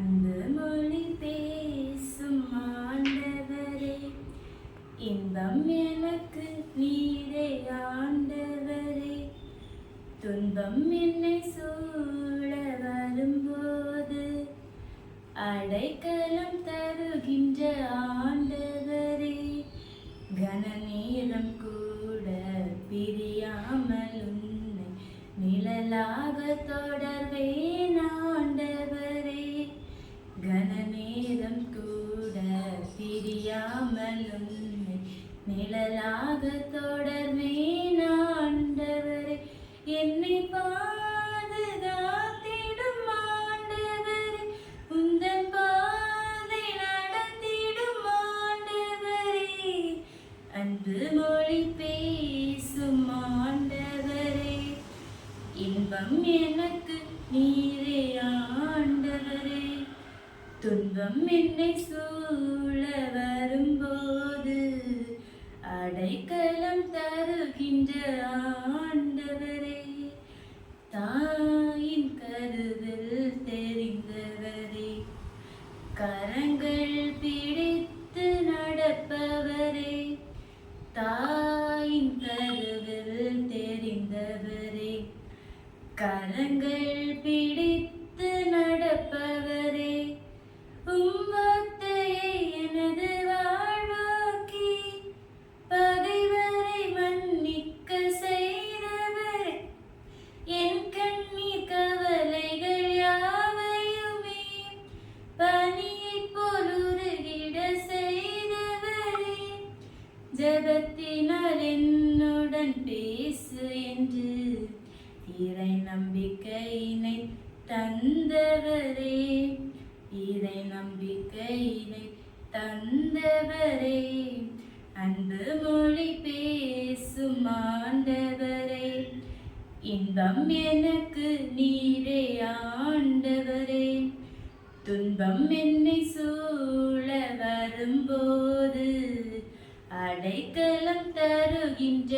அன்பு மொழி பேசும் ஆண்டவரே, இன்பம் எனக்கு நீரே ஆண்டவரே. துன்பம் என்னை சூழ வரும்போது அடைக்கலம் தருகின்ற ஆண்டவரே. கனநேரம் கூட பிரியாமல் உன்னை நிழலாக தொடர்வேன் ஆண்டவரே. கனநேரம் கூட பிரியாமல் உன்னை நிழலாக தொடர்வேன் ஆண்டவரே. என்னை பாதுகாத்திடும் ஆண்டவரே, உந்தன் பாதை நடத்திடும் ஆண்டவரே. அன்பு மொழி பேசும் ஆண்டவரே, இன்பம் எனக்கு நீரே ஆண்டவரே. துன்பம் என்னை சூழ வரும்போது அடைக்கலம் தருகின்ற ஆண்டவரே. தாயின் கருவில் தெரிந்தவரே, கரங்கள் பிடித்து நடப்பவரே. தாயின் கருவில் தெரிந்தவரே, கரங்கள் பிடித்து நடப்பவரே. உம்வார்த்தையை எனது வாழ்வாக்கி பகைவரை மன்னிக்க செய்தவரே. என் கண்ணீர் கவலைகள் யாவையுமே பனியைப் போல் உருகிட செய்தவரே. ஜெபத்தினால் என்னுடன் பேசு என்று இறை நம்பிக்கையினை தந்தவரே. இறை நம்பிக்கையினை தந்தவரே. அன்பு மொழி பேசும் ஆண்டவரே, இன்பம் எனக்கு நீரே ஆண்டவரே. துன்பம் என்னை சூழ வரும்போது அடைக்கலம் தருகின்ற